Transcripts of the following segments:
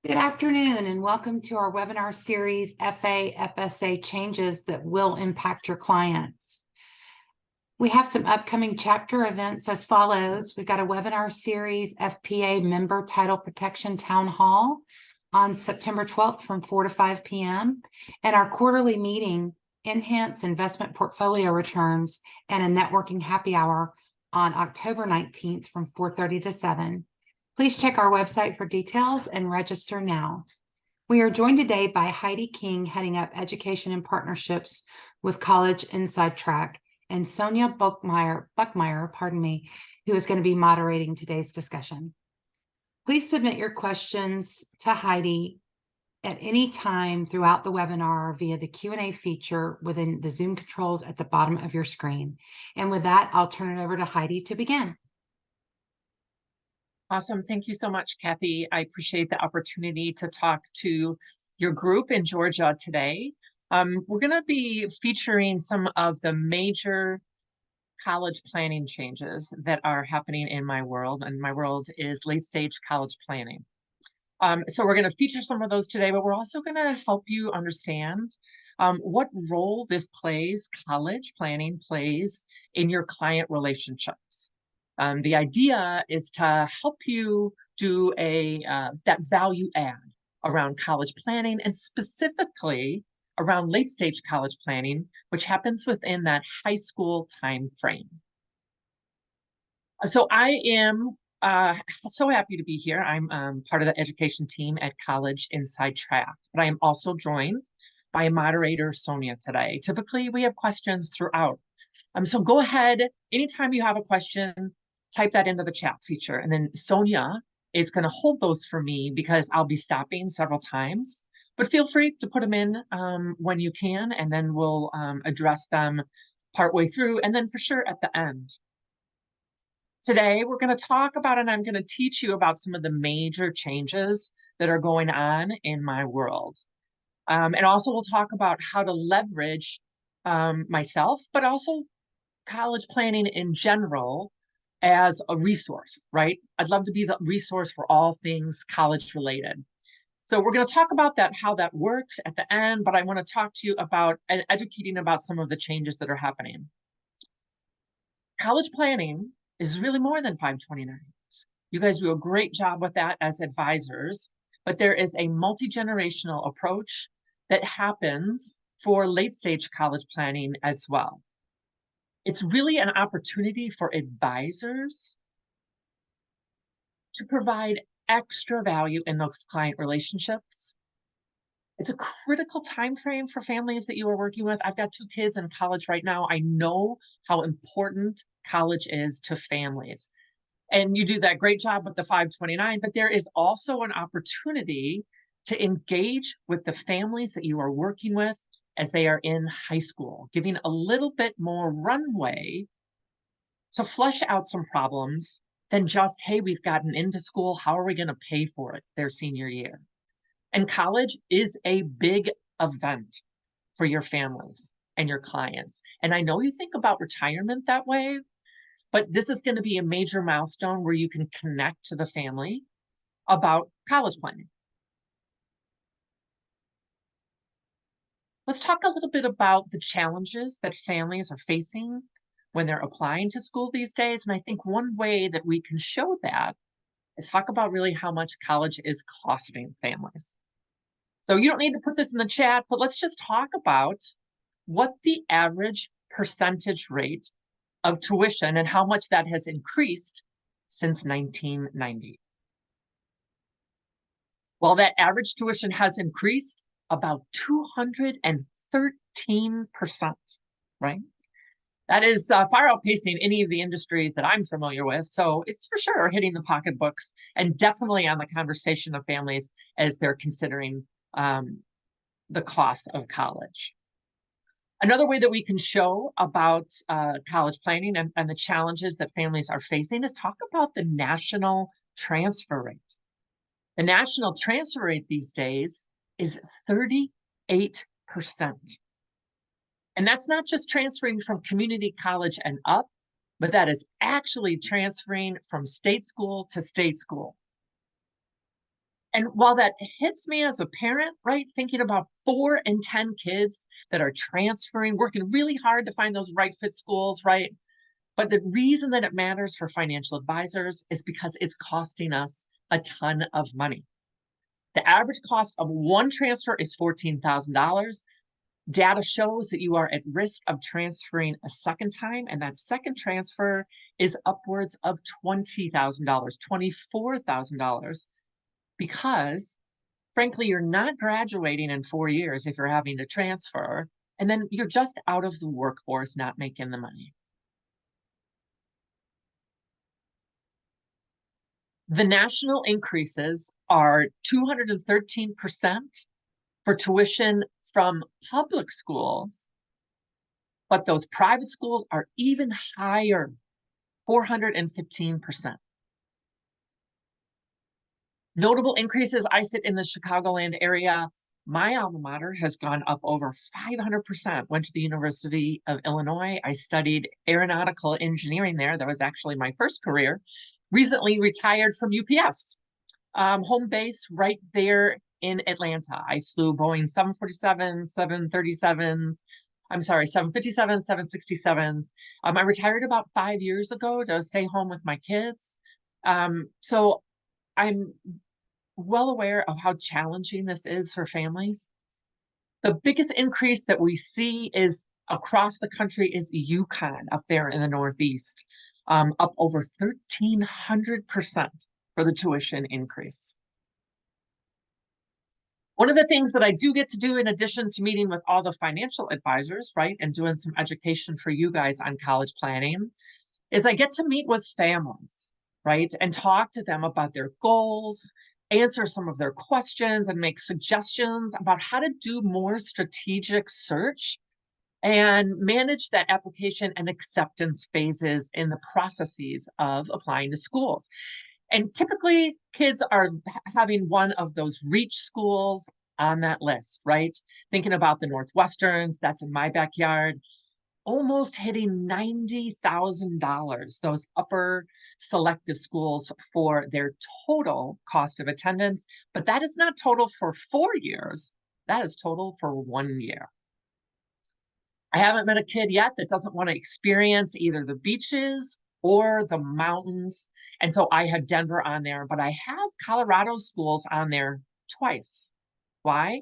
Good afternoon and welcome to our webinar series, FA/FSA Changes That Will Impact Your Clients. We have some upcoming chapter events as follows. We've got a webinar series, FPA Member Title Protection Town Hall on September 12th from 4 to 5 p.m. and our quarterly meeting, Enhance Investment Portfolio Returns, and a networking happy hour on October 19th from 4:30 to 7. Please check our website for details and register now. We are joined today by Heidi King, heading up Education and Partnerships with College Inside Track, and Sonia Buckmeyer, who is going to be moderating today's discussion. Please submit your questions to Heidi at any time throughout the webinar via the Q&A feature within the Zoom controls at the bottom of your screen. And with that, I'll turn it over to Heidi to begin. Awesome. Thank you so much, Kathy. I appreciate the opportunity to talk to your group in Georgia today. We're going to be featuring some of the major college planning changes that are happening in my world, and my world is late-stage college planning. So we're going to feature some of those today, but we're also going to help you understand what role this college planning plays in your client relationships. The idea is to help you do that value add around college planning, and specifically around late stage college planning, which happens within that high school time frame. So I am so happy to be here. I'm part of the education team at College Inside Track, but I am also joined by a moderator, Sonia, today. Typically, we have questions throughout. So go ahead, anytime you have a question, type that into the chat feature, and then Sonia is going to hold those for me because I'll be stopping several times. But feel free to put them in when you can, and then we'll address them partway through, and then for sure at the end. Today, we're going to talk about, and I'm going to teach you about some of the major changes that are going on in my world. And also we'll talk about how to leverage myself, but also college planning in general as a resource, right? I'd love to be the resource for all things college related. So we're going to talk about that, how that works at the end, but I want to talk to you about and educating about some of the changes that are happening. College planning is really more than 529. You guys do a great job with that as advisors, but there is a multi-generational approach that happens for late stage college planning as well. It's really an opportunity for advisors to provide extra value in those client relationships. It's a critical time frame for families that you are working with. I've got 2 kids in college right now. I know how important college is to families. And you do that great job with the 529, but there is also an opportunity to engage with the families that you are working with as they are in high school, giving a little bit more runway to flesh out some problems than just, hey, we've gotten into school, how are we going to pay for it their senior year? And college is a big event for your families and your clients. And I know you think about retirement that way, but this is going to be a major milestone where you can connect to the family about college planning. Let's talk a little bit about the challenges that families are facing when they're applying to school these days. And I think one way that we can show that is talk about really how much college is costing families. So you don't need to put this in the chat, but let's just talk about what the average percentage rate of tuition and how much that has increased since 1990. Well, that average tuition has increased about 213%, right? That is far outpacing any of the industries that I'm familiar with. So it's for sure hitting the pocketbooks and definitely on the conversation of families as they're considering the cost of college. Another way that we can show about college planning and the challenges that families are facing is talk about the national transfer rate. The national transfer rate these days is 38%. And that's not just transferring from community college and up, but that is actually transferring from state school to state school. And while that hits me as a parent, right, thinking about 4 in 10 kids that are transferring, working really hard to find those right fit schools, right? But the reason that it matters for financial advisors is because it's costing us a ton of money. The average cost of one transfer is $14,000. Data shows that you are at risk of transferring a second time, and that second transfer is upwards of $20,000, $24,000, because frankly, you're not graduating in 4 years if you're having to transfer, and then you're just out of the workforce, not making the money. The national increases are 213% for tuition from public schools, but those private schools are even higher, 415%. Notable increases, I sit in the Chicagoland area. My alma mater has gone up over 500%. Went to the University of Illinois. I studied aeronautical engineering there. That was actually my first career. Recently retired from UPS. Home base right there in Atlanta. I flew Boeing 747s, 737s, I'm sorry, 757s, 767s. I retired about 5 years ago to stay home with my kids. So I'm well aware of how challenging this is for families. The biggest increase that we see is across the country is Yukon up there in the Northeast, up over 1,300% for the tuition increase. One of the things that I do get to do in addition to meeting with all the financial advisors, right, and doing some education for you guys on college planning, is I get to meet with families, right, and talk to them about their goals, answer some of their questions, and make suggestions about how to do more strategic search and manage that application and acceptance phases in the processes of applying to schools. And typically, kids are having one of those reach schools on that list, right? Thinking about the Northwesterns, that's in my backyard, almost hitting $90,000, those upper selective schools for their total cost of attendance. But that is not total for 4 years, that is total for 1 year. I haven't met a kid yet that doesn't want to experience either the beaches or the mountains. And so I have Denver on there, but I have Colorado schools on there twice. Why?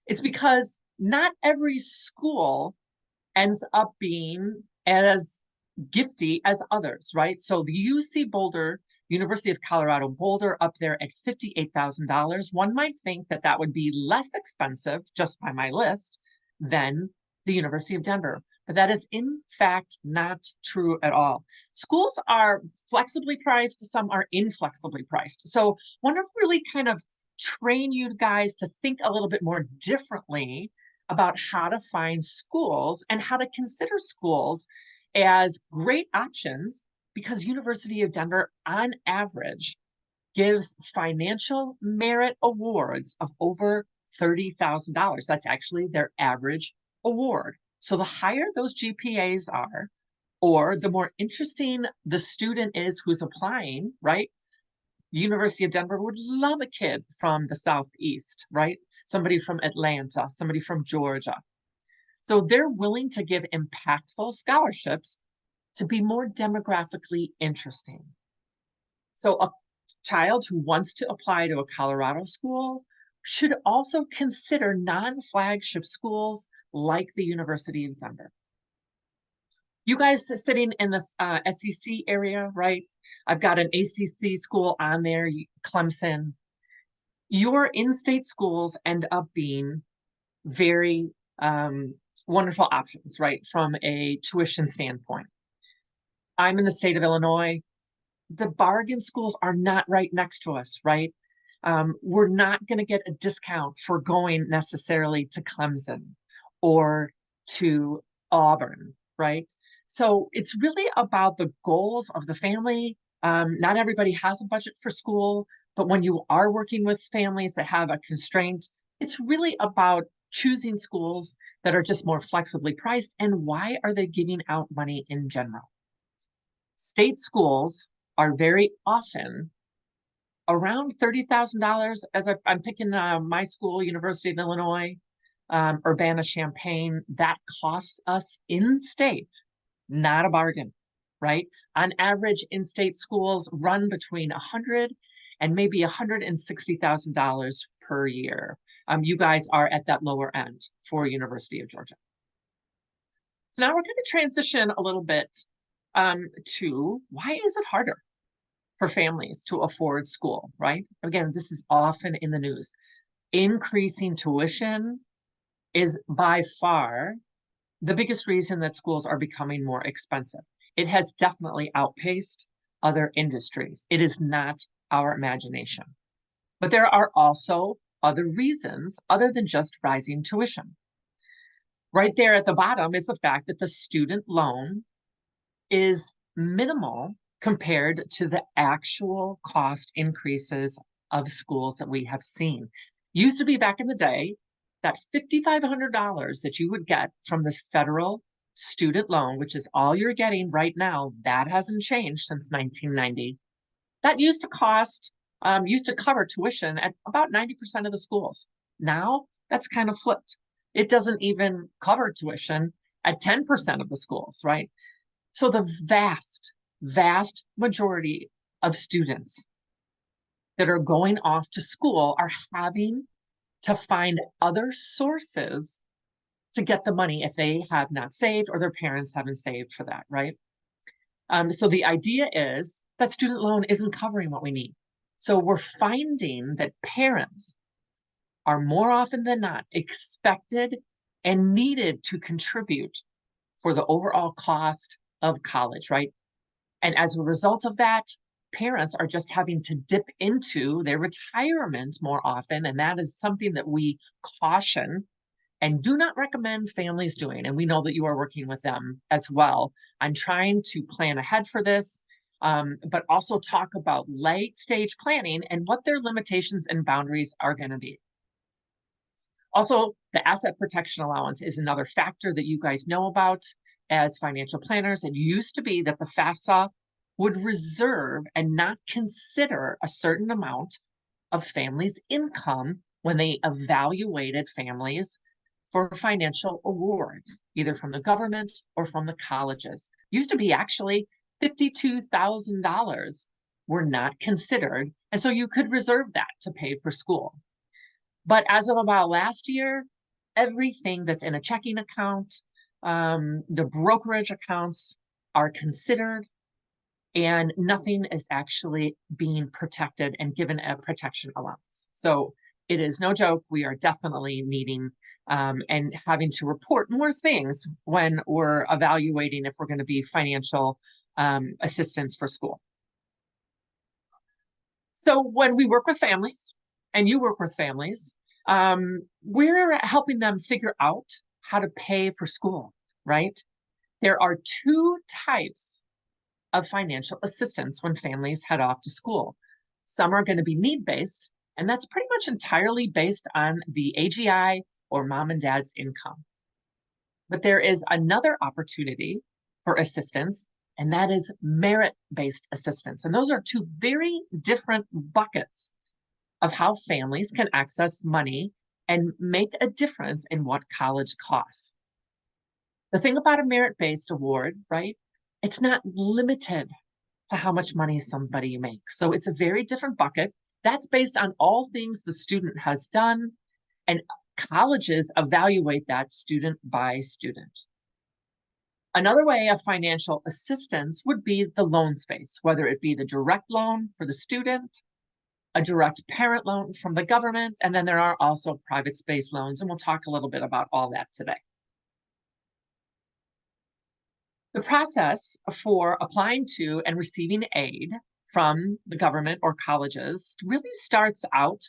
It's because not every school ends up being as gifty as others, right? So the UC Boulder, University of Colorado Boulder, up there at $58,000. One might think that that would be less expensive just by my list than the University of Denver. But that is in fact not true at all. Schools are flexibly priced, some are inflexibly priced. So want to really kind of train you guys to think a little bit more differently about how to find schools and how to consider schools as great options, because University of Denver on average gives financial merit awards of over $30,000. That's actually their average award. So the higher those GPAs are, or the more interesting the student is who's applying, right? University of Denver would love a kid from the Southeast, right? Somebody from Atlanta, somebody from Georgia. So they're willing to give impactful scholarships to be more demographically interesting. So a child who wants to apply to a Colorado school should also consider non-flagship schools like the University of Denver. You guys sitting in this SEC area, right? I've got an ACC school on there, Clemson. Your in-state schools end up being very wonderful options, right? From a tuition standpoint. I'm in the state of Illinois. The bargain schools are not right next to us, right? We're not going to get a discount for going necessarily to Clemson or to Auburn, right? So it's really about the goals of the family. Not everybody has a budget for school, but when you are working with families that have a constraint, it's really about choosing schools that are just more flexibly priced. And why are they giving out money in general? State schools are very often around $30,000 as I'm picking my school, University of Illinois, Urbana-Champaign. That costs us in-state, not a bargain, right? On average, in-state schools run between $100 and maybe $160,000 per year. You guys are at that lower end for University of Georgia. So now we're going to transition a little bit to why is it harder for families to afford school, right? Again, this is often in the news. Increasing tuition is by far the biggest reason that schools are becoming more expensive. It has definitely outpaced other industries. It is not our imagination. But there are also other reasons other than just rising tuition. Right there at the bottom is the fact that the student loan is minimal compared to the actual cost increases of schools that we have seen. Used to be back in the day that $5,500 that you would get from the federal student loan, which is all you're getting right now, that hasn't changed since 1990. That used to cover tuition at about 90% of the schools. Now that's kind of flipped. It doesn't even cover tuition at 10% of the schools, right? So the vast majority of students that are going off to school are having to find other sources to get the money if they have not saved or their parents haven't saved for that, right? So the idea is that student loan isn't covering what we need. So we're finding that parents are more often than not expected and needed to contribute for the overall cost of college, right? And as a result of that, parents are just having to dip into their retirement more often. And that is something that we caution and do not recommend families doing. And we know that you are working with them as well. I'm trying to plan ahead for this, but also talk about late stage planning and what their limitations and boundaries are going to be. Also, the asset protection allowance is another factor that you guys know about as financial planners. It used to be that the Fafsa would reserve and not consider a certain amount of families' income when they evaluated families for financial awards, either from the government or from the colleges. Used to be actually $52,000 were not considered. And so you could reserve that to pay for school. But as of about last year, everything that's in a checking account, the brokerage accounts are considered, and nothing is actually being protected and given a protection allowance. So it is no joke. We are definitely needing and having to report more things when we're evaluating if we're going to be financial assistance for school. So when we work with families, and you work with families, we're helping them figure out how to pay for school, right? There are two types of financial assistance when families head off to school. Some are going to be need-based, and that's pretty much entirely based on the AGI or mom and dad's income. But there is another opportunity for assistance, and that is merit-based assistance. And those are two very different buckets of how families can access money and make a difference in what college costs. The thing about a merit-based award, right? It's not limited to how much money somebody makes. So it's a very different bucket. That's based on all things the student has done, and colleges evaluate that student by student. Another way of financial assistance would be the loan space, whether it be the direct loan for the student, a direct parent loan from the government, and then there are also private space loans, and we'll talk a little bit about all that today. The process for applying to and receiving aid from the government or colleges really starts out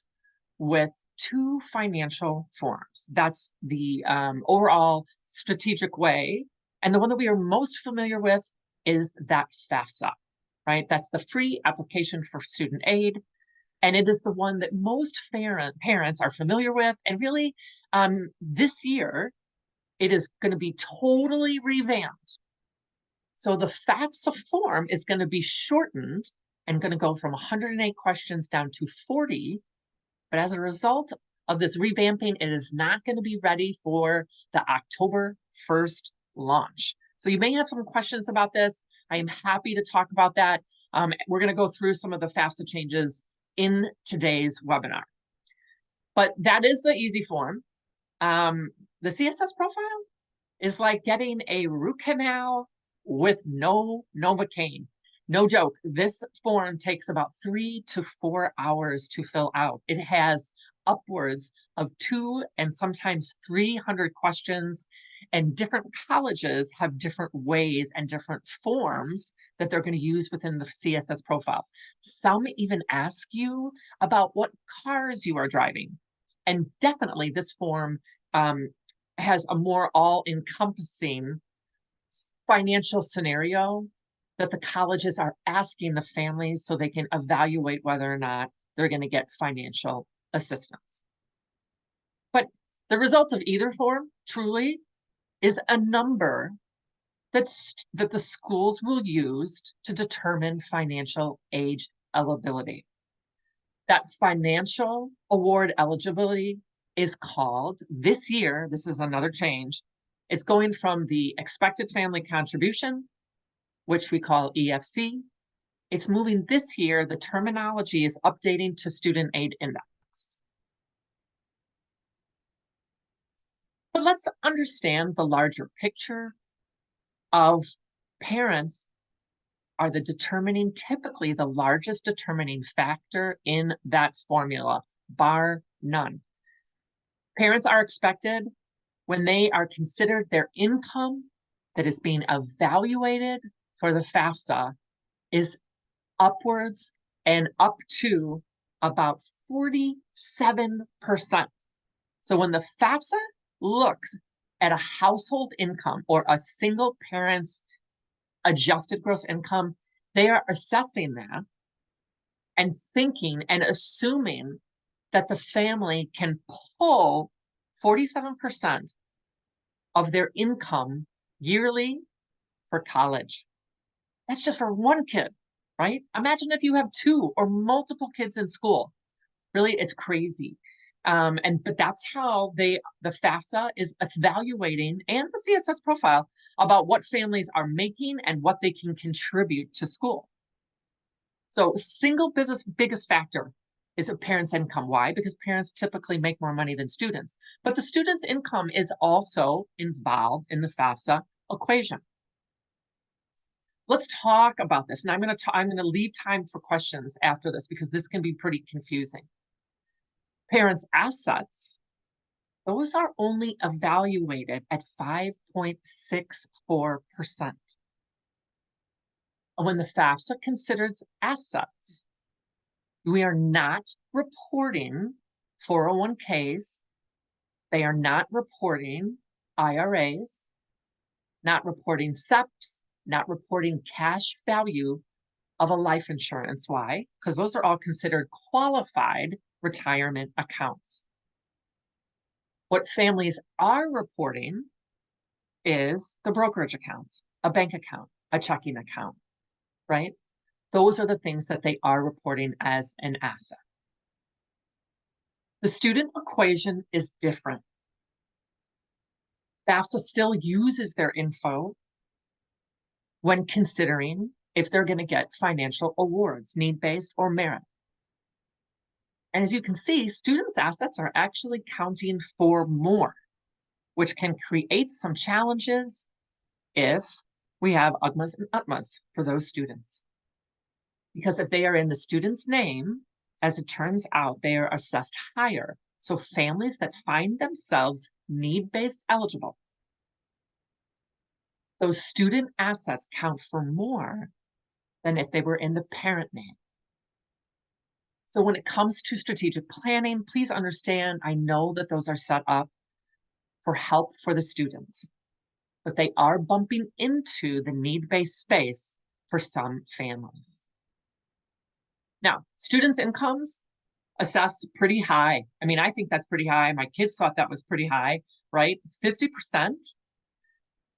with two financial forms. That's the overall strategic way. And the one that we are most familiar with is that FAFSA, right? That's the free application for student aid. And it is the one that most parents are familiar with. And really, this year, it is going to be totally revamped. So the FAFSA form is going to be shortened and going to go from 108 questions down to 40. But as a result of this revamping, it is not going to be ready for the October 1st launch. So you may have some questions about this. I am happy to talk about that. We're going to go through some of the FAFSA changes in today's webinar. But that is the easy form. The CSS profile is like getting a root canal with no Novocaine. No joke, this form takes about 3 to 4 hours to fill out. It has upwards of 200 and sometimes 300 questions, and different colleges have different ways and different forms that they're going to use within the CSS profiles. Some even ask you about what cars you are driving. And definitely this form has a more all-encompassing financial scenario that the colleges are asking the families so they can evaluate whether or not they're going to get financial assistance. But the result of either form truly is a number that the schools will use to determine financial aid eligibility. That financial award eligibility is called this year, this is another change, it's going from the expected family contribution, which we call EFC. It's moving this year, the terminology is updating to student aid index. But let's understand the larger picture of parents are typically the largest determining factor in that formula, bar none. Parents are expected, when they are considered their income that is being evaluated for the FAFSA, is upwards and up to about 47%. So when the FAFSA looks at a household income or a single parent's adjusted gross income, they are assessing that and thinking and assuming that the family can pull 47% of their income yearly for college. That's just for one kid, right? Imagine if you have 2 or multiple kids in school. Really, it's crazy. But that's how the FAFSA is evaluating, and the CSS profile, about what families are making and what they can contribute to school. So single biggest factor is a parent's income. Why? Because parents typically make more money than students. But the student's income is also involved in the FAFSA equation. Let's talk about this. And I'm going to leave time for questions after this because this can be pretty confusing. Parents' assets, those are only evaluated at 5.64%. When the FAFSA considers assets, we are not reporting 401ks. They are not reporting IRAs, not reporting SEPs, not reporting cash value of a life insurance. Why? Because those are all considered qualified retirement accounts. What families are reporting is the brokerage accounts, a bank account, a checking account, right? Those are the things that they are reporting as an asset. The student equation is different. FAFSA still uses their info when considering if they're going to get financial awards, need-based or merit. And as you can see, students' assets are actually counting for more, which can create some challenges if we have UGMAs and UTMAs for those students. Because if they are in the student's name, as it turns out, they are assessed higher. So families that find themselves need-based eligible, those student assets count for more than if they were in the parent name. So when it comes to strategic planning, please understand, I know that those are set up for help for the students, but they are bumping into the need-based space for some families. Now, students' incomes assessed pretty high. I mean, I think that's pretty high. My kids thought that was pretty high, right? 50%.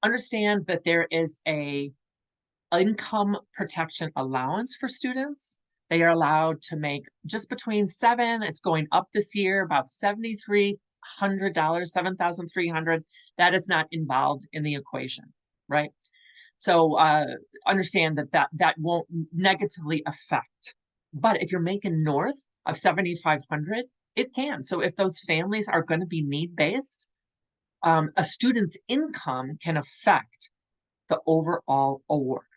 Understand that there is a income protection allowance for students. They are allowed to make just between it's going up this year, about $7,300, 7,300. That is not involved in the equation, right? So understand that won't negatively affect. But if you're making north of 7,500, it can. So if those families are going to be need-based, a student's income can affect the overall award.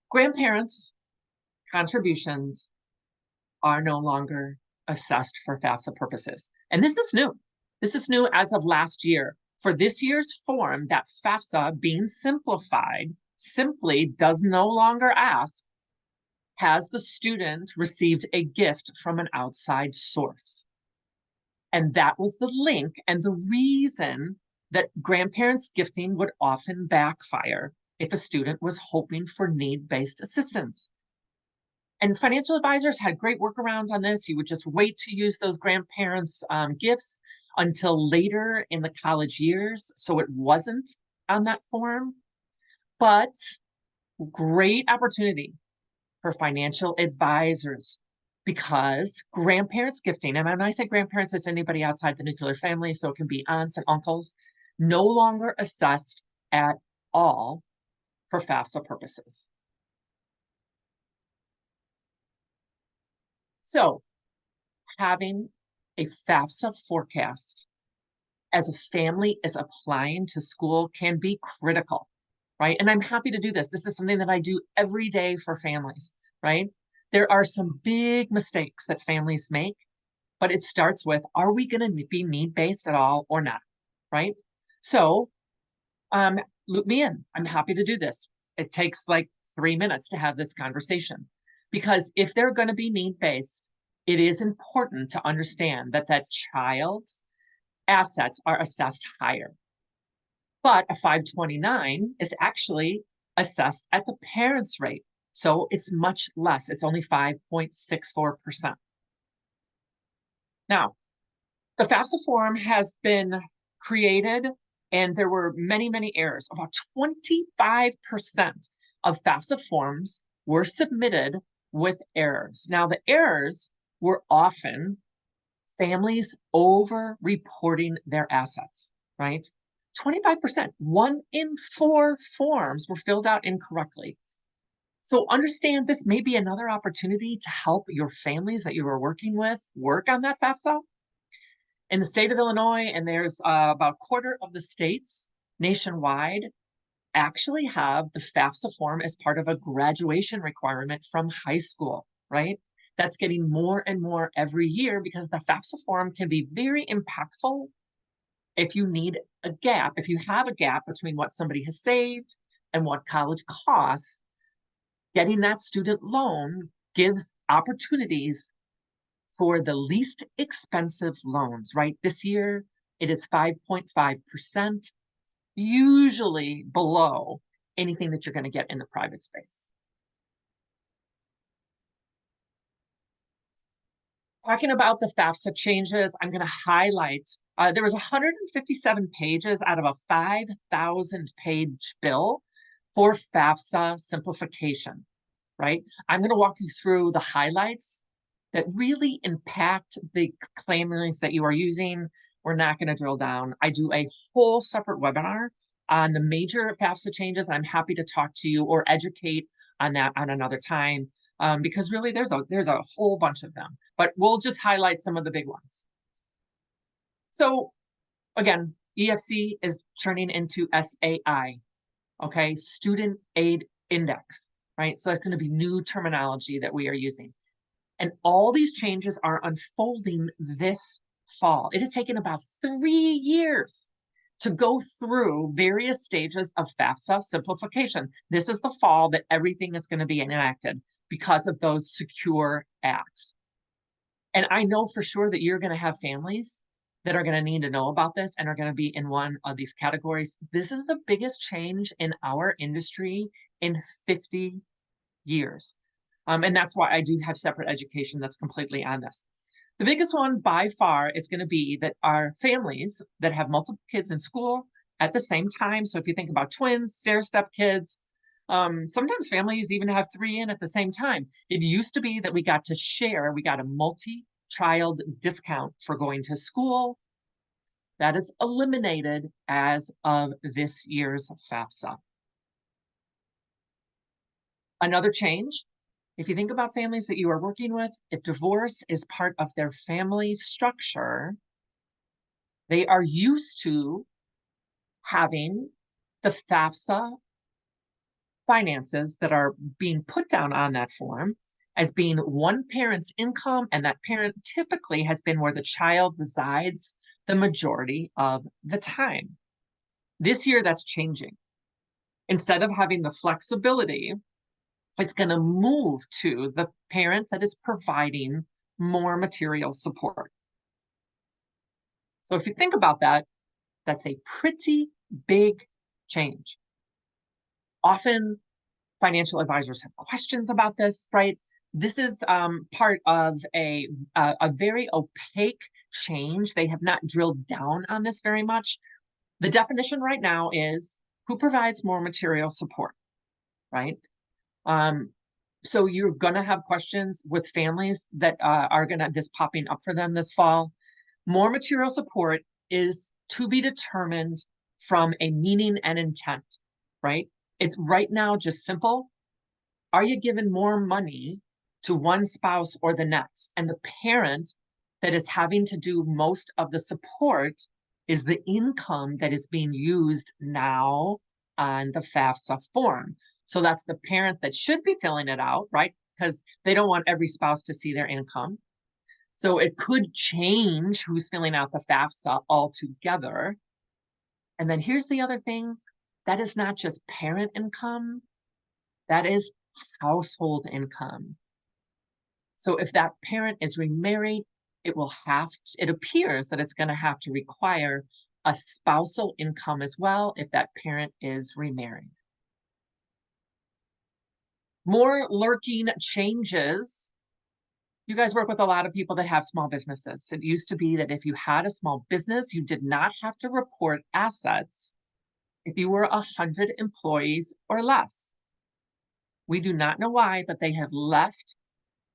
Grandparents' contributions are no longer assessed for FAFSA purposes. And this is new. This is new as of last year. For this year's form, that FAFSA being simplified simply does no longer ask, has the student received a gift from an outside source? And that was the link and the reason that grandparents' gifting would often backfire if a student was hoping for need-based assistance. And financial advisors had great workarounds on this. You would just wait to use those grandparents' gifts until later in the college years, so it wasn't on that form. But great opportunity for financial advisors, because grandparents gifting, and when I say grandparents, it's anybody outside the nuclear family, so it can be aunts and uncles, no longer assessed at all for FAFSA purposes. So having a FAFSA forecast as a family is applying to school can be critical, right? And I'm happy to do this. This is something that I do every day for families, right? There are some big mistakes that families make, but it starts with, are we going to be need-based at all or not, right? So loop me in. I'm happy to do this. It takes like 3 minutes to have this conversation, because if they're going to be need-based, it is important to understand that that child's assets are assessed higher. But a 529 is actually assessed at the parent's rate. So it's much less. It's only 5.64%. Now, the FAFSA form has been created and there were many, many errors. About 25% of FAFSA forms were submitted with errors. Now, the errors were often families over-reporting their assets, right? 25%, 1 in 4 forms were filled out incorrectly. So understand this may be another opportunity to help your families that you are working with work on that FAFSA. In the state of Illinois, and there's about a quarter of the states nationwide actually have the FAFSA form as part of a graduation requirement from high school, right? That's getting more and more every year, because the FAFSA form can be very impactful if you need a gap, if you have a gap between what somebody has saved and what college costs. Getting that student loan gives opportunities for the least expensive loans, right? This year, it is 5.5%, usually below anything that you're going to get in the private space. Talking about the FAFSA changes, I'm going to highlight, there was 157 pages out of a 5,000 page bill for FAFSA simplification, right? I'm going to walk you through the highlights that really impact the claimants that you are using. We're not going to drill down. I do a whole separate webinar on the major FAFSA changes. I'm happy to talk to you or educate on that on another time, because really there's a whole bunch of them, but we'll just highlight some of the big ones. So again, EFC is turning into SAI, okay? Student Aid Index, right? So that's going to be new terminology that we are using. And all these changes are unfolding this fall. It has taken about 3 years to go through various stages of FAFSA simplification. This is the fall that everything is going to be enacted because of those secure acts. And I know for sure that you're going to have families that are going to need to know about this and are going to be in one of these categories. This is the biggest change in our industry in 50 years. And that's why I do have separate education that's completely on this. The biggest one by far is going to be that our families that have multiple kids in school at the same time. So if you think about twins, stair-step kids, Sometimes families even have 3 in at the same time. It used to be that we got to share, we got a multi-child discount for going to school. That is eliminated as of this year's FAFSA. Another change, if you think about families that you are working with, if divorce is part of their family structure, they are used to having the FAFSA finances that are being put down on that form as being one parent's income, and that parent typically has been where the child resides the majority of the time. This year, that's changing. Instead of having the flexibility, it's going to move to the parent that is providing more material support. So if you think about that, that's a pretty big change. Often financial advisors have questions about this, right? This is part of a very opaque change. They have not drilled down on this very much. The definition right now is who provides more material support, right? So you're gonna have questions with families that are gonna this popping up for them this fall. More material support is to be determined from a meaning and intent, right? It's right now just simple. Are you giving more money to one spouse or the next? And the parent that is having to do most of the support is the income that is being used now on the FAFSA form. So that's the parent that should be filling it out, right? Because they don't want every spouse to see their income. So it could change who's filling out the FAFSA altogether. And then here's the other thing, that is not just parent income, that is household income. So if that parent is remarried, it appears that it's going to have to require a spousal income as well if that parent is remarried. More lurking changes. You guys work with a lot of people that have small businesses. It used to be that if you had a small business, you did not have to report assets if you were 100 employees or less. We do not know why, but they have left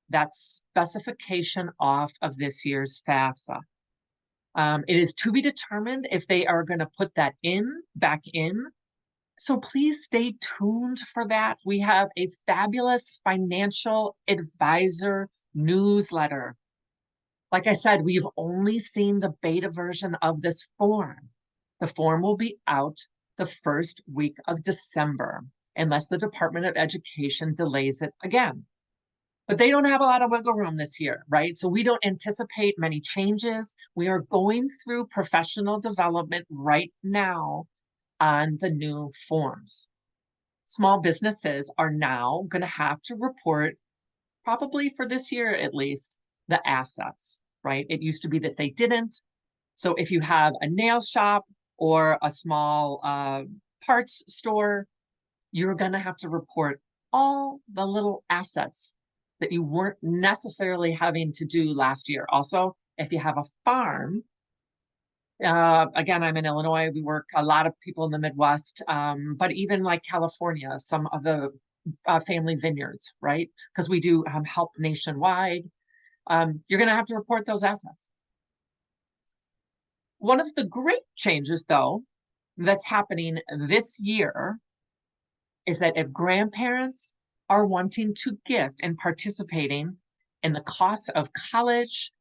that specification off of this year's FAFSA. It is to be determined if they are going to put that back in. So please stay tuned for that. We have a fabulous financial advisor newsletter. Like I said, we've only seen the beta version of this form. The form will be out the first week of December, unless the Department of Education delays it again. But they don't have a lot of wiggle room this year, right? So we don't anticipate many changes. We are going through professional development right now on the new forms. Small businesses are now going to have to report, probably for this year at least, the assets, right? It used to be that they didn't. So if you have a nail shop or a small parts store, you're going to have to report all the little assets that you weren't necessarily having to do last year. Also, if you have a farm, again, I'm in Illinois, we work a lot of people in the Midwest, but even like California, some of the family vineyards, right? Because we do help nationwide. You're going to have to report those assets. One of the great changes, though, that's happening this year is that if grandparents are wanting to gift and participating in the cost of college,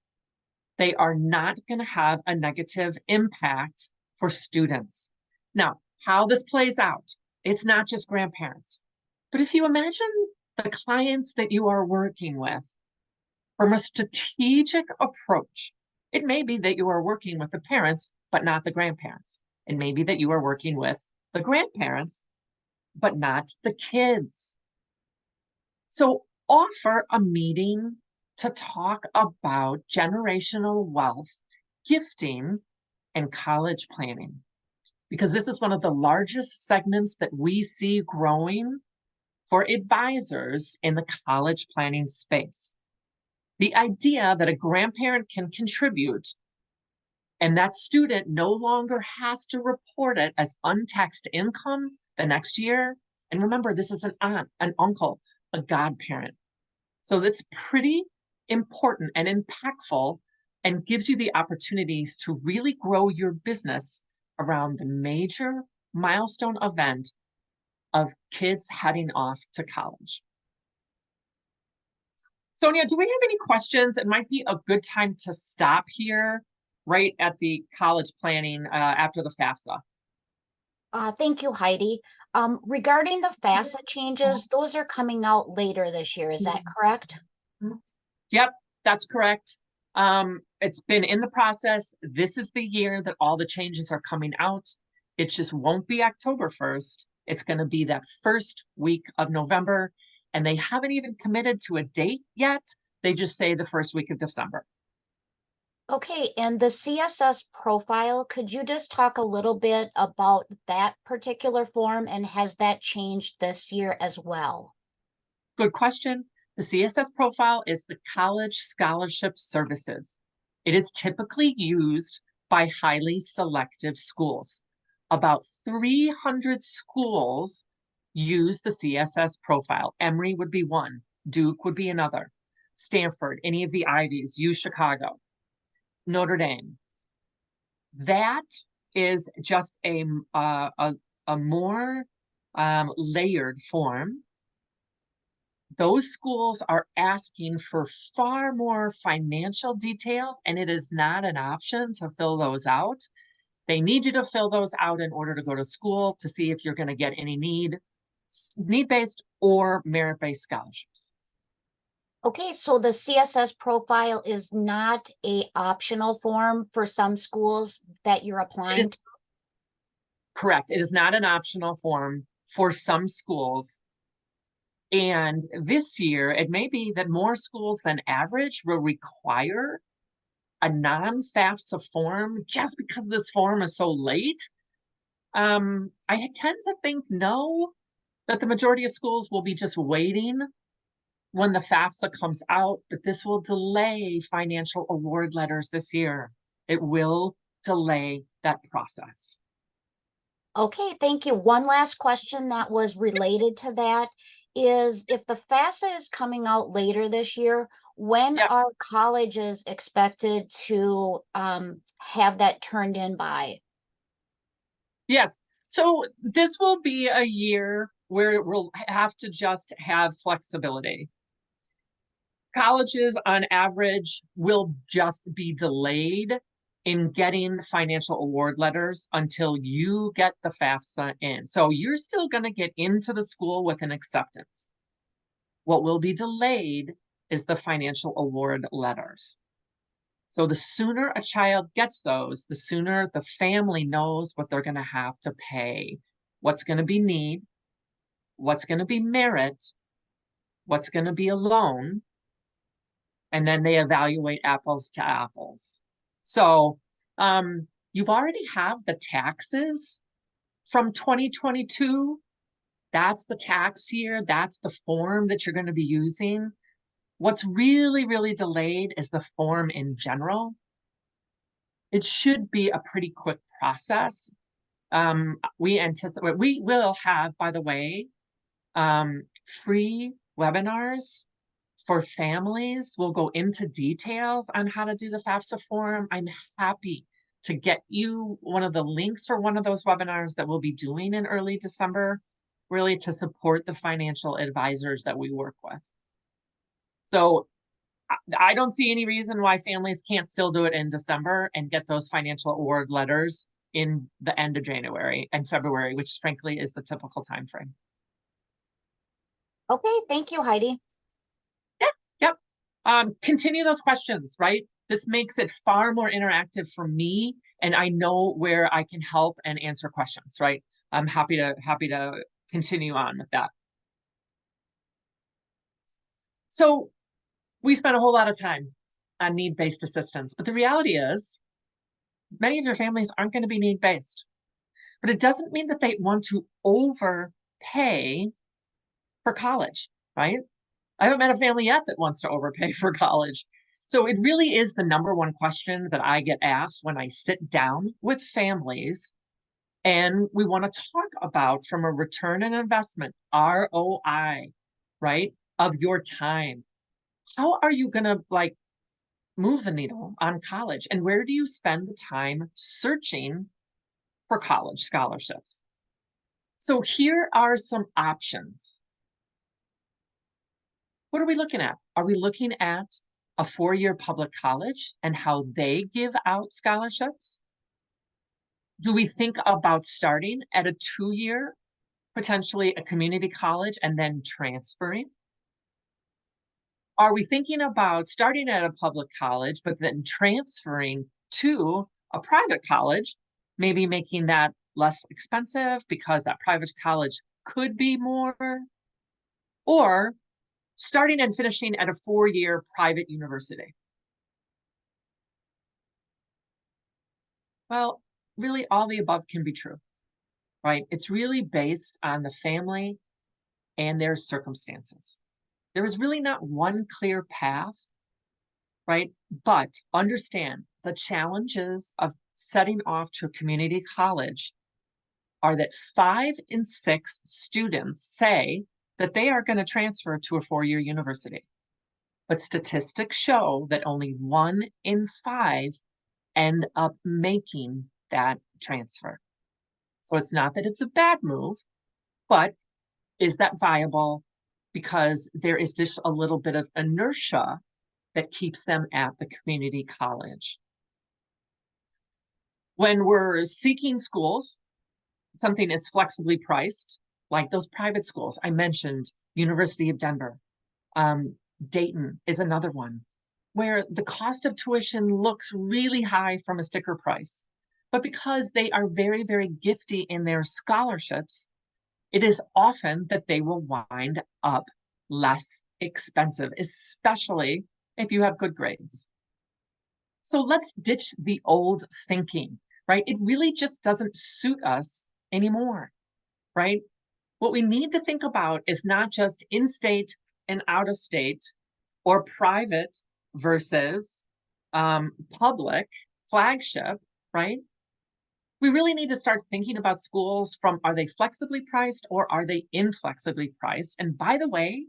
they are not going to have a negative impact for students. Now, how this plays out, it's not just grandparents, but if you imagine the clients that you are working with from a strategic approach, it may be that you are working with the parents, but not the grandparents. It may be that you are working with the grandparents, but not the kids. So offer a meeting to talk about generational wealth, gifting, and college planning, because this is one of the largest segments that we see growing for advisors in the college planning space. The idea that a grandparent can contribute and that student no longer has to report it as untaxed income the next year And remember, this is an aunt, an uncle, a godparent. So that's pretty important and impactful and gives you the opportunities to really grow your business around the major milestone event of kids heading off to college. Sonia, do we have any questions? It might be a good time to stop here right at the college planning after the FAFSA. Thank you, Heidi. Regarding the Fafsa changes, those are coming out later this year. Is that correct? Yep, that's correct. It's been in the process. This is the year that all the changes are coming out. It just won't be October 1st. It's going to be that first week of November, and they haven't even committed to a date yet. They just say the first week of December. Okay, and the CSS profile, could you just talk a little bit about that particular form, and has that changed this year as well? Good question. The CSS profile is the College Scholarship Services. It is typically used by highly selective schools. About 300 schools use the CSS profile. Emory would be one, Duke would be another, Stanford, any of the Ivies, U Chicago, Notre Dame. That is just a more layered form. Those schools are asking for far more financial details, and it is not an option to fill those out. They need you to fill those out in order to go to school to see if you're going to get any need-based or merit-based scholarships. Okay, so the CSS profile is not a optional form for some schools that you're applying to? Correct. It is not an optional form for some schools. And this year, it may be that more schools than average will require a non-FAFSA form just because this form is so late. I tend to think no, that the majority of schools will be just waiting when the FAFSA comes out, but this will delay financial award letters this year. It will delay that process. Okay, thank you. One last question that was related to that is if the FAFSA is coming out later this year, when are colleges expected to have that turned in by? Yes, so this will be a year where we'll have to just have flexibility. Colleges on average will just be delayed in getting financial award letters until you get the FAFSA in. So you're still going to get into the school with an acceptance. What will be delayed is the financial award letters. So the sooner a child gets those, the sooner the family knows what they're going to have to pay, what's going to be need, what's going to be merit, what's going to be a loan, and then they evaluate apples to apples. So you've already have the taxes from 2022. That's the tax year. That's the form that you're going to be using. What's really, really delayed is the form in general. It should be a pretty quick process. We will have, by the way, free webinars for families. We'll go into details on how to do the FAFSA form. I'm happy to get you one of the links for one of those webinars that we'll be doing in early December, really to support the financial advisors that we work with. So I don't see any reason why families can't still do it in December and get those financial award letters in the end of January and February, which frankly is the typical time frame. Okay, thank you, Heidi. Yep. Continue those questions, right? This makes it far more interactive for me, and I know where I can help and answer questions, right? I'm happy to continue on with that. So we spent a whole lot of time on need-based assistance, but the reality is many of your families aren't going to be need-based, but it doesn't mean that they want to overpay for college, right? I haven't met a family yet that wants to overpay for college. So it really is the number one question that I get asked when I sit down with families And we want to talk about from a return on investment, ROI, right, of your time. How are you going to like move the needle on college? And where do you spend the time searching for college scholarships? So here are some options. What are we looking at? Are we looking at a 4-year public college and how they give out scholarships? Do we think about starting at a 2-year, potentially a community college, and then transferring? Are we thinking about starting at a public college, but then transferring to a private college, maybe making that less expensive because that private college could be more? Or starting and finishing at a 4-year private university? Well, really all the above can be true, right? It's really based on the family and their circumstances. There is really not one clear path, right? But understand the challenges of setting off to a community college are that 5 in 6 students say that they are going to transfer to a 4-year university. But statistics show that only 1 in 5 end up making that transfer. So it's not that it's a bad move, but is that viable? Because there is just a little bit of inertia that keeps them at the community college. When we're seeking schools, something is flexibly priced, like those private schools. I mentioned University of Denver. Dayton is another one where the cost of tuition looks really high from a sticker price. But because they are very, very gifty in their scholarships, it is often that they will wind up less expensive, especially if you have good grades. So let's ditch the old thinking, right? It really just doesn't suit us anymore, right? What we need to think about is not just in-state and out-of-state or private versus public flagship, right? We really need to start thinking about schools from, are they flexibly priced or are they inflexibly priced? And by the way,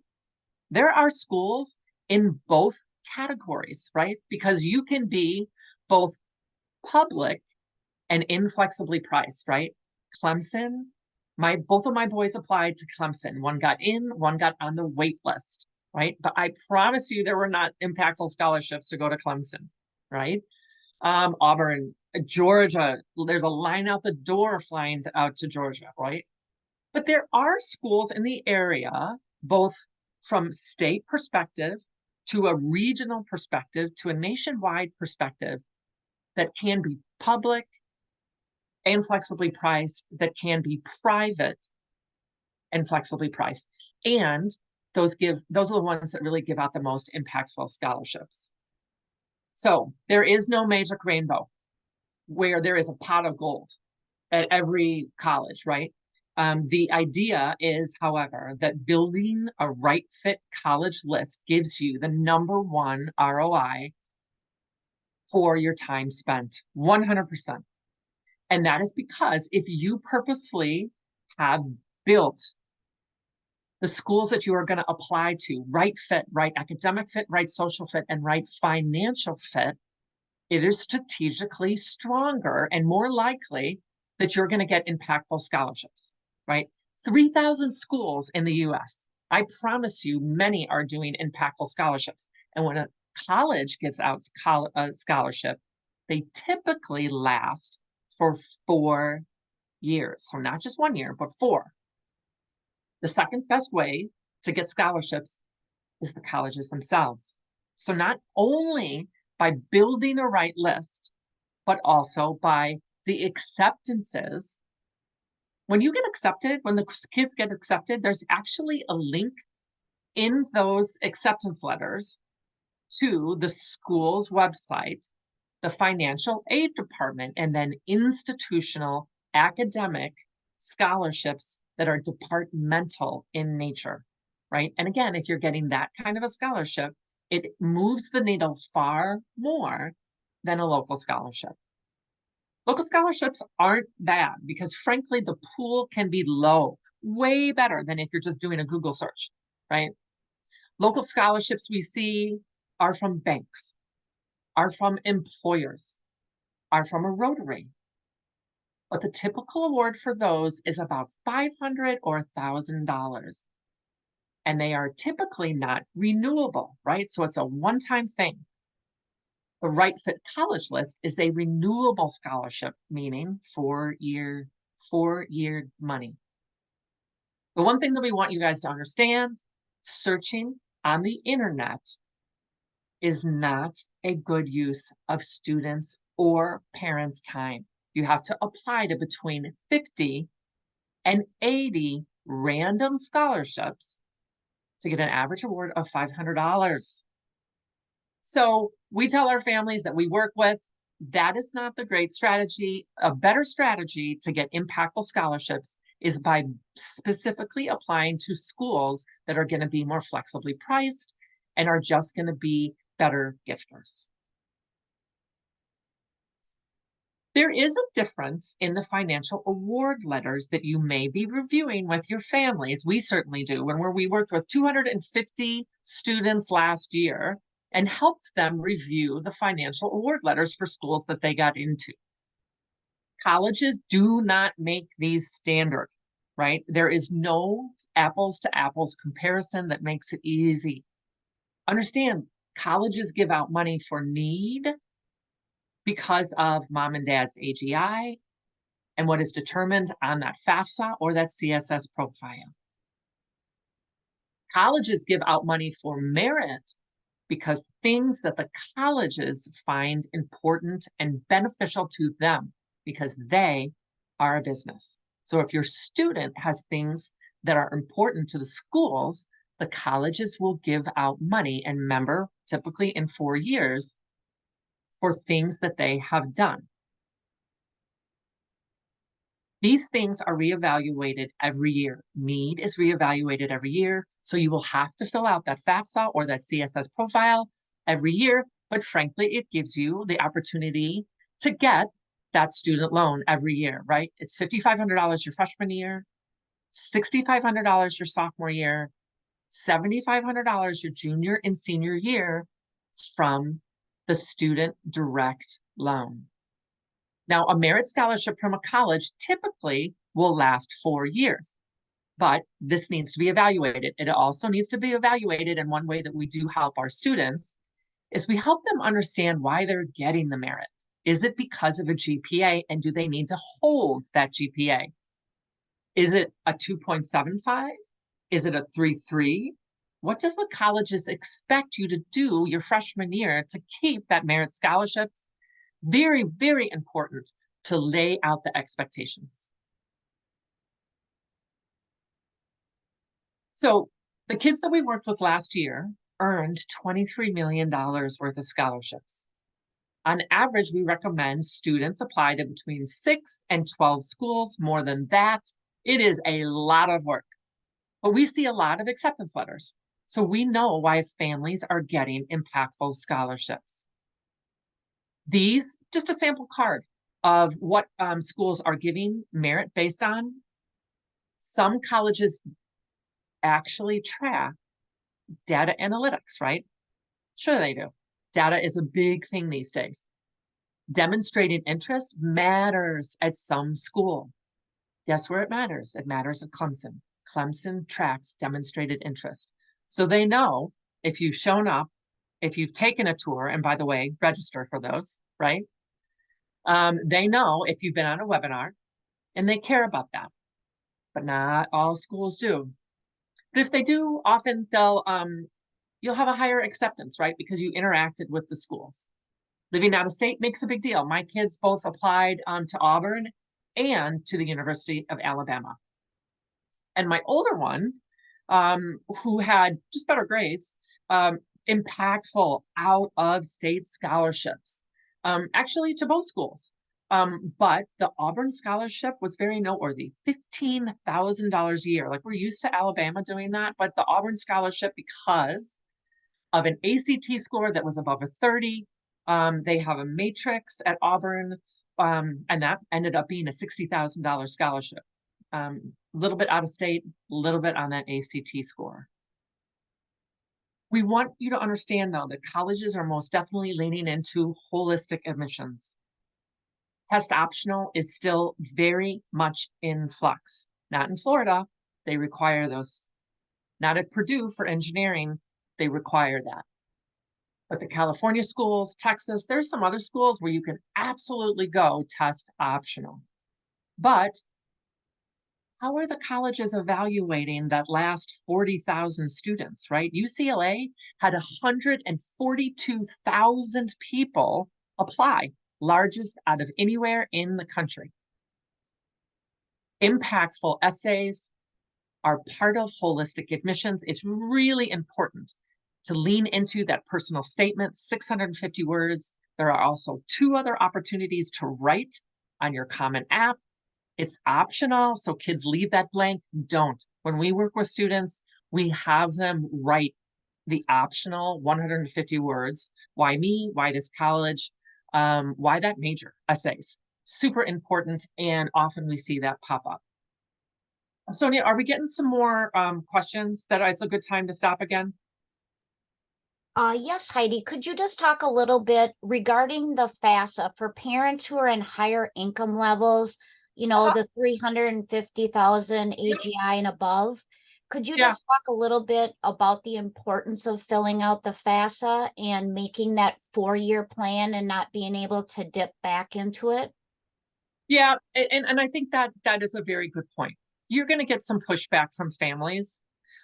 there are schools in both categories, right? Because you can be both public and inflexibly priced, right? Clemson, both of my boys applied to Clemson. One got in, one got on the wait list, right? But I promise you there were not impactful scholarships to go to Clemson, right? Auburn, Georgia, there's a line out the door flying out to Georgia, right? But there are schools in the area, both from state perspective to a regional perspective to a nationwide perspective, that can be public and flexibly priced, that can be private and flexibly priced. And those are the ones that really give out the most impactful scholarships. So there is no magic rainbow where there is a pot of gold at every college, right? The idea is, however, that building a right fit college list gives you the #1 ROI for your time spent, 100%. And that is because if you purposely have built the schools that you are going to apply to, right fit, right academic fit, right social fit, and right financial fit, it is strategically stronger and more likely that you're going to get impactful scholarships, right? 3,000 schools in the US. I promise you, many are doing impactful scholarships. And when a college gives out a scholarship, they typically last for 4 years. So not just 1 year, but 4. The second best way to get scholarships is the colleges themselves. So not only by building a right list, but also by the acceptances. When you get accepted, when the kids get accepted, there's actually a link in those acceptance letters to the school's website, the financial aid department, and then institutional academic scholarships that are departmental in nature, right? And again, if you're getting that kind of a scholarship, it moves the needle far more than a local scholarship. Local scholarships aren't bad because frankly, the pool can be low, way better than if you're just doing a Google search, right? Local scholarships we see are from banks, are from employers, are from a Rotary. But the typical award for those is about $500 or $1,000. And they are typically not renewable, right? So it's a one-time thing. The Right Fit College List is a renewable scholarship, meaning four-year money. The one thing that we want you guys to understand, searching on the internet is not a good use of students or parents' time. You have to apply to between 50 and 80 random scholarships to get an average award of $500. So we tell our families that we work with, that is not the great strategy. A better strategy to get impactful scholarships is by specifically applying to schools that are going to be more flexibly priced and are just going to be better gifters. There is a difference in the financial award letters that you may be reviewing with your families. We certainly do. We worked with 250 students last year and helped them review the financial award letters for schools that they got into. Colleges do not make these standard, right? There is no apples to apples comparison that makes it easy. Understand, colleges give out money for need because of mom and dad's AGI and what is determined on that Fafsa or that CSS profile. Colleges give out money for merit because things that the colleges find important and beneficial to them because they are a business. So if your student has things that are important to the schools, the colleges will give out money and remember, typically in 4 years, for things that they have done. These things are reevaluated every year. Need is reevaluated every year. So you will have to fill out that FAFSA or that CSS profile every year. But frankly, it gives you the opportunity to get that student loan every year, right? It's $5,500 your freshman year, $6,500 your sophomore year, $7,500 your junior and senior year from the student direct loan. Now, a merit scholarship from a college typically will last 4 years, but this needs to be evaluated. It also needs to be evaluated, and one way that we do help our students is we help them understand why they're getting the merit. Is it because of a GPA, and do they need to hold that GPA? Is it a 2.75? Is it a 3.3? What does the colleges expect you to do your freshman year to keep that merit scholarships? Very, very important to lay out the expectations. So the kids that we worked with last year earned $23 million worth of scholarships. On average, we recommend students apply to between 6 and 12 schools. More than that, it is a lot of work. But we see a lot of acceptance letters. So we know why families are getting impactful scholarships. These, just a sample card of what schools are giving merit based on. Some colleges actually track data analytics, right? Sure they do. Data is a big thing these days. Demonstrated interest matters at some school. Guess where it matters? It matters at Clemson. Clemson tracks demonstrated interest. So they know if you've shown up, if you've taken a tour, and by the way, register for those, right? They know if you've been on a webinar, and they care about that. But not all schools do. But if they do, often you'll have a higher acceptance, right? Because you interacted with the schools. Living out of state makes a big deal. My kids both applied to Auburn and to the University of Alabama. And my older one, who had just better grades, impactful out of state scholarships, actually to both schools. But the Auburn scholarship was very noteworthy, $15,000 a year. Like we're used to Alabama doing that, but the Auburn scholarship, because of an ACT score that was above a 30, they have a matrix at Auburn And that ended up being a $60,000 scholarship. A little bit out of state, a little bit on that ACT score. We want you to understand, though, that colleges are most definitely leaning into holistic admissions. Test optional is still very much in flux. Not in Florida, they require those. Not at Purdue for engineering, they require that. But the California schools, Texas, there's some other schools where you can absolutely go test optional. But how are the colleges evaluating that last 40,000 students, right? UCLA had 142,000 people apply, largest out of anywhere in the country. Impactful essays are part of holistic admissions. It's really important to lean into that personal statement, 650 words. There are also 2 other opportunities to write on your Common App. It's optional, so kids leave that blank. Don't. When we work with students, we have them write the optional 150 words. Why me? Why this college? Why that major? Essays. Super important, and often we see that pop up. Sonia, are we getting some more questions that it's a good time to stop again? Yes, Heidi, could you just talk a little bit regarding the FAFSA for parents who are in higher income levels, the 350,000 Yep. AGI and above? Could you Yeah. just talk a little bit about the importance of filling out the FAFSA and making that 4-year plan and not being able to dip back into it? Yeah, and I think that is a very good point. You're going to get some pushback from families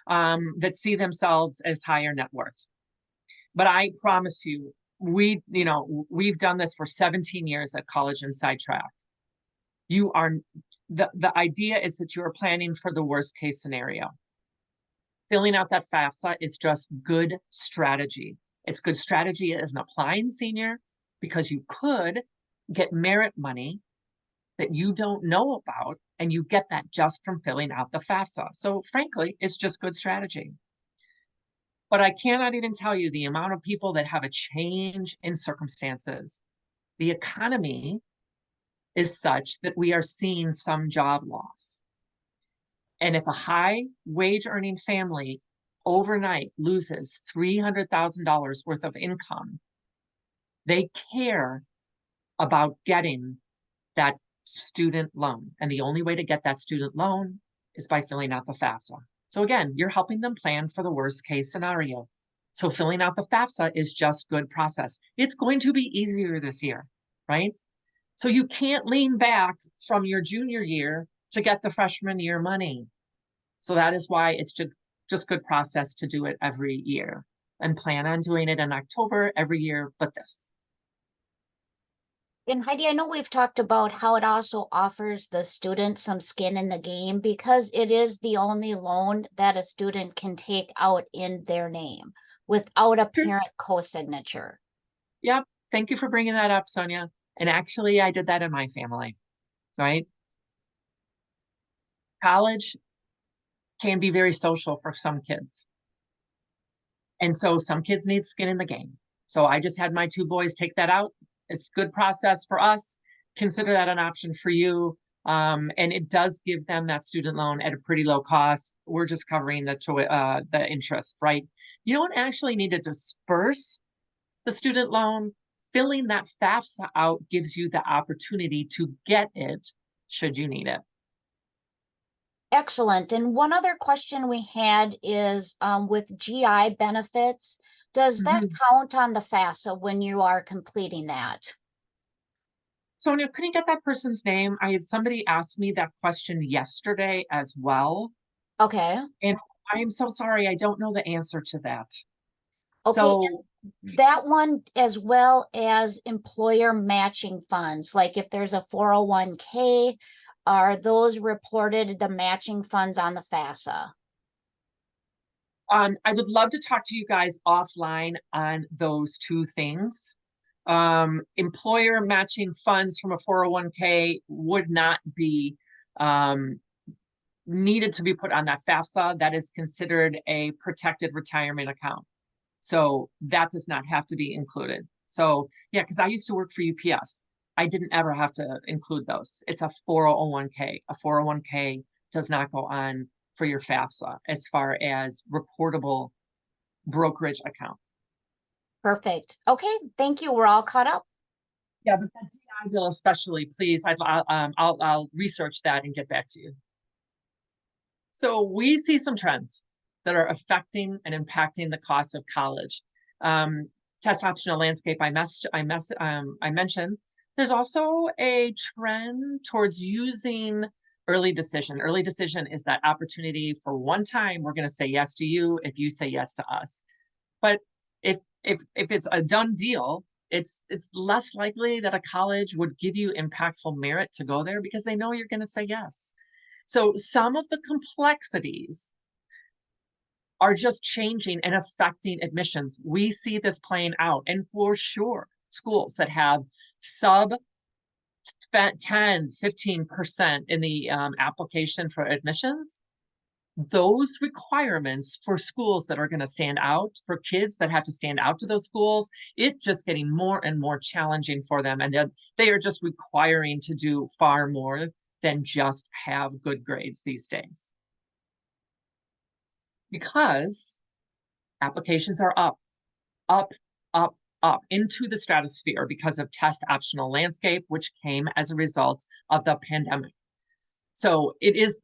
that see themselves as higher net worth. But I promise you, we've done this for 17 years at College Inside Track. The idea is that you are planning for the worst case scenario. Filling out that FAFSA is just good strategy. It's good strategy as an applying senior because you could get merit money that you don't know about, and you get that just from filling out the FAFSA. So frankly, it's just good strategy. But I cannot even tell you the amount of people that have a change in circumstances. The economy is such that we are seeing some job loss. And if a high wage earning family overnight loses $300,000 worth of income, they care about getting that student loan. And the only way to get that student loan is by filling out the FAFSA. So again, you're helping them plan for the worst case scenario. So filling out the FAFSA is just good process. It's going to be easier this year, right? So you can't lean back from your junior year to get the freshman year money. So that is why it's just good process to do it every year, and plan on doing it in October every year, but this. And Heidi, I know we've talked about how it also offers the student some skin in the game because it is the only loan that a student can take out in their name without a parent co-signature. Yep. Thank you for bringing that up, Sonia. And actually, I did that in my family, right? College can be very social for some kids. And so some kids need skin in the game. So I just had my 2 boys take that out. It's good process for us. Consider that an option for you. And it does give them that student loan at a pretty low cost. We're just covering the interest, right? You don't actually need to disperse the student loan. Filling that FAFSA out gives you the opportunity to get it should you need it. Excellent. And one other question we had is with GI benefits, does that count on the FAFSA when you are completing that? Sonia, couldn't get that person's name. I had somebody ask me that question yesterday as well. Okay. And I am so sorry, I don't know the answer to that. Okay, So that one as well as employer matching funds, like if there's a 401k, are those reported the matching funds on the FAFSA? I would love to talk to you guys offline on those 2 things. Employer matching funds from a 401k would not be needed to be put on that FAFSA. That is considered a protected retirement account. So that does not have to be included. So yeah, because I used to work for UPS. I didn't ever have to include those. It's a 401k. A 401k does not go on for your FAFSA as far as reportable brokerage account. Perfect. Okay, thank you. We're all caught up. Yeah, but that GI bill especially, please, I'll research that and get back to you. So we see some trends that are affecting and impacting the cost of college. Test optional landscape I mentioned. There's also a trend towards using early decision. Early decision is that opportunity for one time we're going to say yes to you if you say yes to us. But if it's a done deal, it's less likely that a college would give you impactful merit to go there because they know you're going to say yes. So some of the complexities are just changing and affecting admissions. We see this playing out, and for sure, schools that have sub 10, 15% in the application for admissions, those requirements for schools that are going to stand out, for kids that have to stand out to those schools, it's just getting more and more challenging for them. And they are just requiring to do far more than just have good grades these days. Because applications are up into the stratosphere because of test optional landscape, which came as a result of the pandemic. So it is,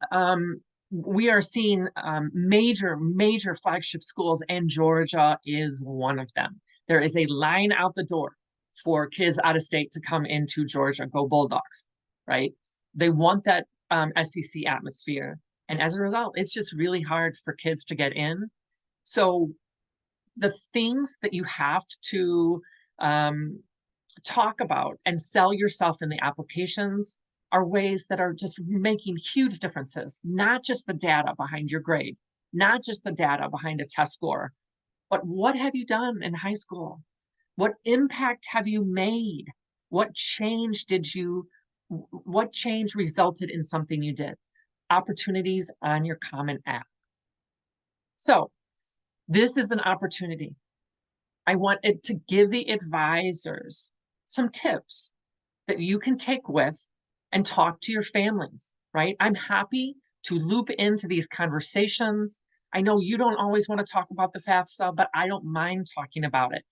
we are seeing major flagship schools, and Georgia is one of them. There is a line out the door for kids out of state to come into Georgia. Go Bulldogs, right? They want that SEC atmosphere. And as a result, it's just really hard for kids to get in. So the things that you have to talk about and sell yourself in the applications are ways that are just making huge differences, not just the data behind your grade, not just the data behind a test score, but what have you done in high school? What impact have you made? What change resulted in something you did? Opportunities on your Common App. So this is an opportunity. I want it to give the advisors some tips that you can take with and talk to your families, right? I'm happy to loop into these conversations. I know you don't always want to talk about the FAFSA, but I don't mind talking about it.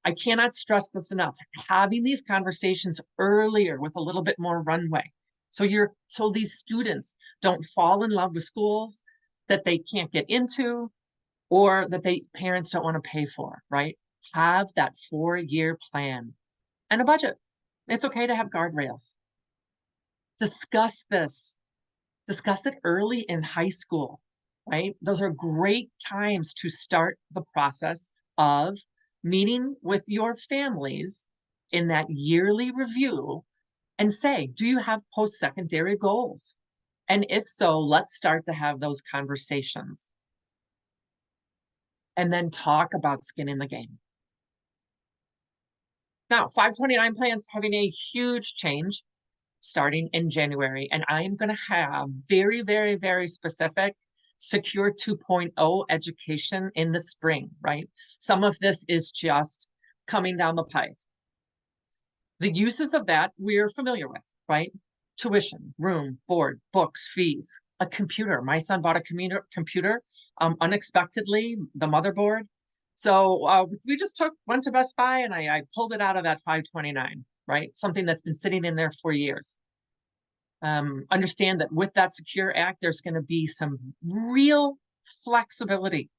I cannot stress this enough. Having these conversations earlier with a little bit more runway. So these students don't fall in love with schools that they can't get into or that parents don't want to pay for, right? Have that 4-year plan and a budget. It's okay to have guardrails. Discuss this. Discuss it early in high school, right? Those are great times to start the process of meeting with your families in that yearly review and say, do you have post-secondary goals? And if so, let's start to have those conversations. And then talk about skin in the game. Now, 529 plans having a huge change starting in January. And I am going to have very specific Secure 2.0 education in the spring, right? Some of this is just coming down the pike. The uses of that we're familiar with, right? Tuition, room, board, books, fees, a computer. My son bought a computer unexpectedly, the motherboard. So we just went to Best Buy and I pulled it out of that 529, right? Something that's been sitting in there for years. Understand that with that Secure Act, there's going to be some real flexibility,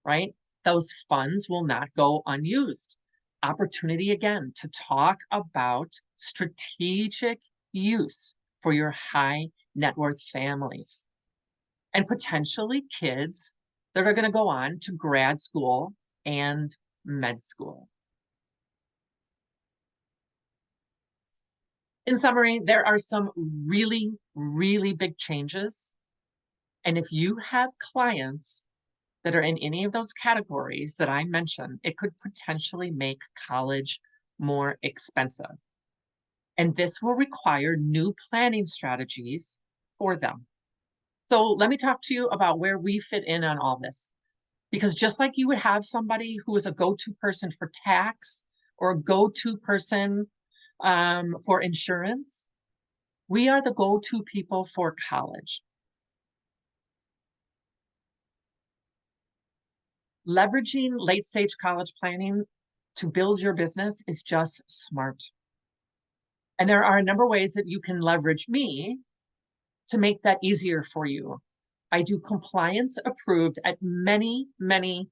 right? Those funds will not go unused. Opportunity again to talk about strategic use for your high net worth families and potentially kids that are going to go on to grad school and med school. In summary, there are some really big changes. And if you have clients that are in any of those categories that I mentioned, it could potentially make college more expensive. And this will require new planning strategies for them. So let me talk to you about where we fit in on all this. Because just like you would have somebody who is a go-to person for tax or a go-to person for insurance. We are the go-to people for college. Leveraging late-stage college planning to build your business is just smart. And there are a number of ways that you can leverage me to make that easier for you. I do compliance approved at many, many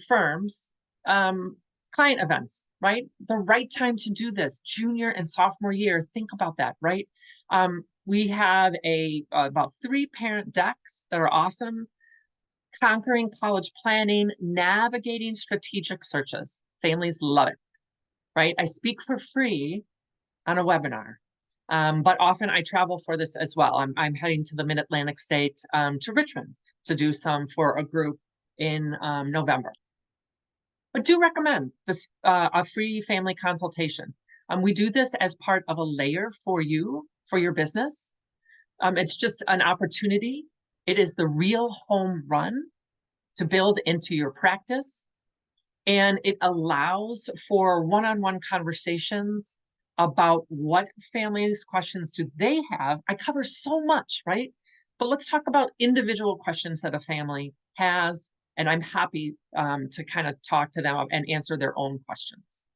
firms, client events, right? The right time to do this, junior and sophomore year, think about that, right? We have about 3 parent decks that are awesome. Conquering college planning, navigating strategic searches. Families love it, right? I speak for free on a webinar. But often I travel for this as well. I'm heading to the Mid-Atlantic state, to Richmond to do some for a group in November. But do recommend this a free family consultation. We do this as part of a layer for you, for your business. It's just an opportunity. It is the real home run to build into your practice. And it allows for one-on-one conversations about what families' questions do they have. I cover so much, right? But let's talk about individual questions that a family has. And I'm happy to kind of talk to them and answer their own questions.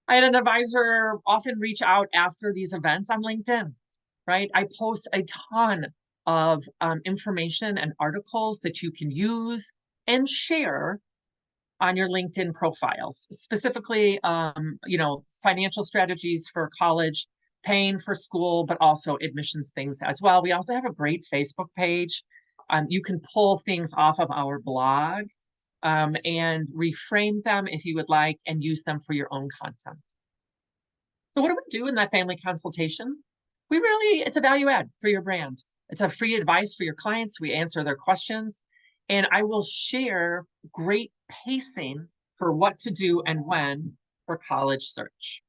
I had an advisor often reach out after these events on LinkedIn, right? I post a ton of information and articles that you can use and share on your LinkedIn profiles, specifically, financial strategies for college, paying for school, but also admissions things as well. We also have a great Facebook page. You can pull things off of our blog and reframe them if you would like and use them for your own content. So what do we do in that family consultation? It's a value add for your brand. It's a free advice for your clients. We answer their questions. And I will share great pacing for what to do and when for college search.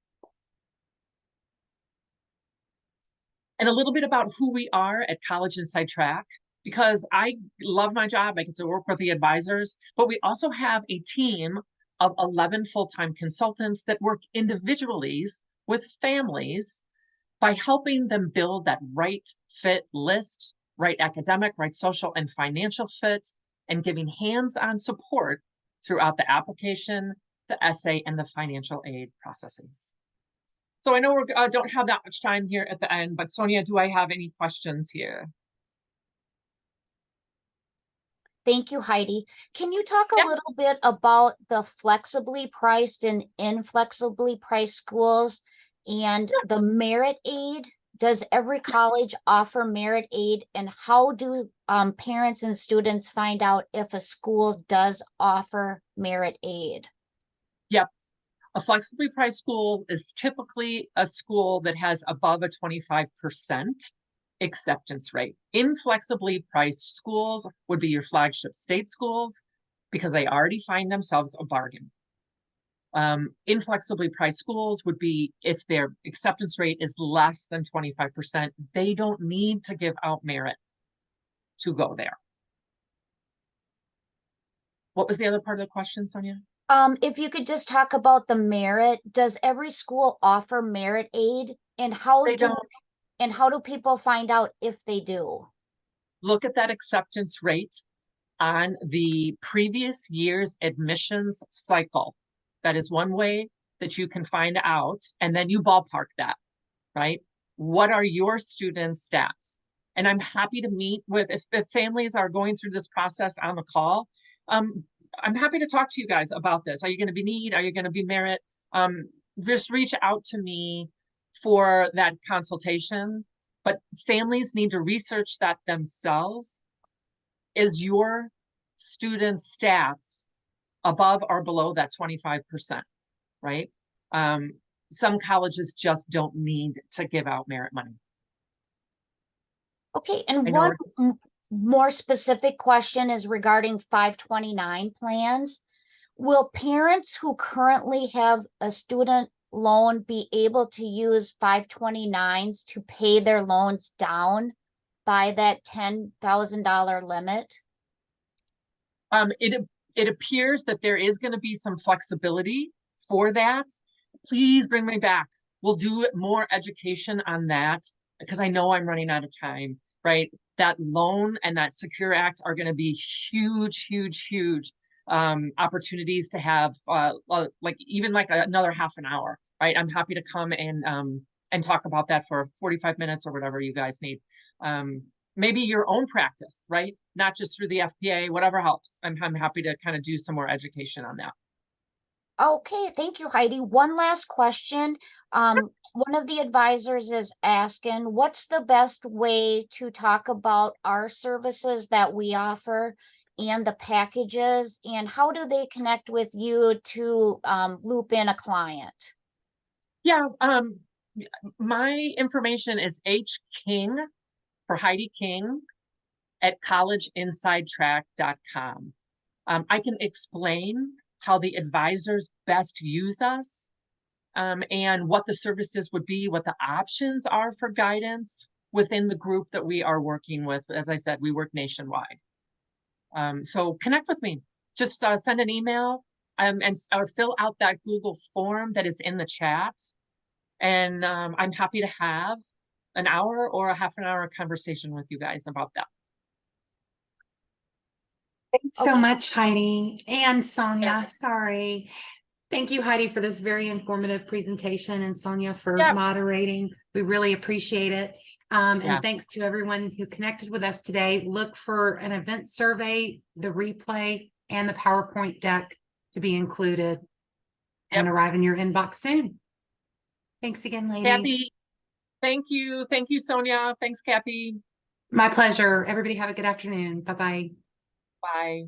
And a little bit about who we are at College Inside Track, because I love my job. I get to work with the advisors, but we also have a team of 11 full-time consultants that work individually with families by helping them build that right fit list, right academic, right social and financial fit, and giving hands-on support throughout the application, the essay, and the financial aid processes. So I know we don't have that much time here at the end, but Sonia, do I have any questions here? Thank you, Heidi. Can you talk Yeah. a little bit about the flexibly priced and inflexibly priced schools and the merit aid? Does every college offer merit aid, and how do parents and students find out if a school does offer merit aid? Yep. A flexibly priced school is typically a school that has above a 25% acceptance rate. Inflexibly priced schools would be your flagship state schools because they already find themselves a bargain. Inflexibly priced schools would be if their acceptance rate is less than 25%, they don't need to give out merit to go there. What was the other part of the question, Sonia? If you could just talk about the merit, does every school offer merit aid, and how do people find out if they do? Look at that acceptance rate on the previous year's admissions cycle. That is one way that you can find out, and then you ballpark that, right? What are your students' stats? And I'm happy to meet with, if families are going through this process on the call, I'm happy to talk to you guys about this. Are you going to be need? Are you going to be merit? Just reach out to me for that consultation. But families need to research that themselves. Is your student's stats above or below that 25%, right? Some colleges just don't need to give out merit money. Okay, and one more specific question is regarding 529 plans. Will parents who currently have a student loan be able to use 529s to pay their loans down by that $10,000 limit? It appears that there is going to be some flexibility for that. please bring me back. We'll do more education on that because I know I'm running out of time, right? That loan and that Secure Act are going to be huge, huge, huge opportunities to have like even like another half an hour, right? I'm happy to come and talk about that for 45 minutes or whatever you guys need. Maybe your own practice, right? Not just through the FPA, whatever helps. I'm happy to kind of do some more education on that. Okay, thank you, Heidi. One last question. One of the advisors is asking, what's the best way to talk about our services that we offer and the packages, and how do they connect with you to loop in a client? Yeah, my information is H King for Heidi King at collegeinsidetrack.com. I can explain how the advisors best use us, and what the services would be, what the options are for guidance within the group that we are working with. As I said, we work nationwide. So connect with me. Just send an email or fill out that Google form that is in the chat. And I'm happy to have an hour or a half an hour conversation with you guys about that. Thanks so Okay. much, Heidi and Sonia. Sorry. Thank you, Heidi, for this very informative presentation, and Sonia for moderating. We really appreciate it. And thanks to everyone who connected with us today. Look for an event survey, the replay, and the PowerPoint deck to be included and arrive in your inbox soon. Thanks again, ladies. Kathy, thank you. Thank you, Sonia. Thanks, Kathy. My pleasure. Everybody have a good afternoon. Bye-bye. Bye.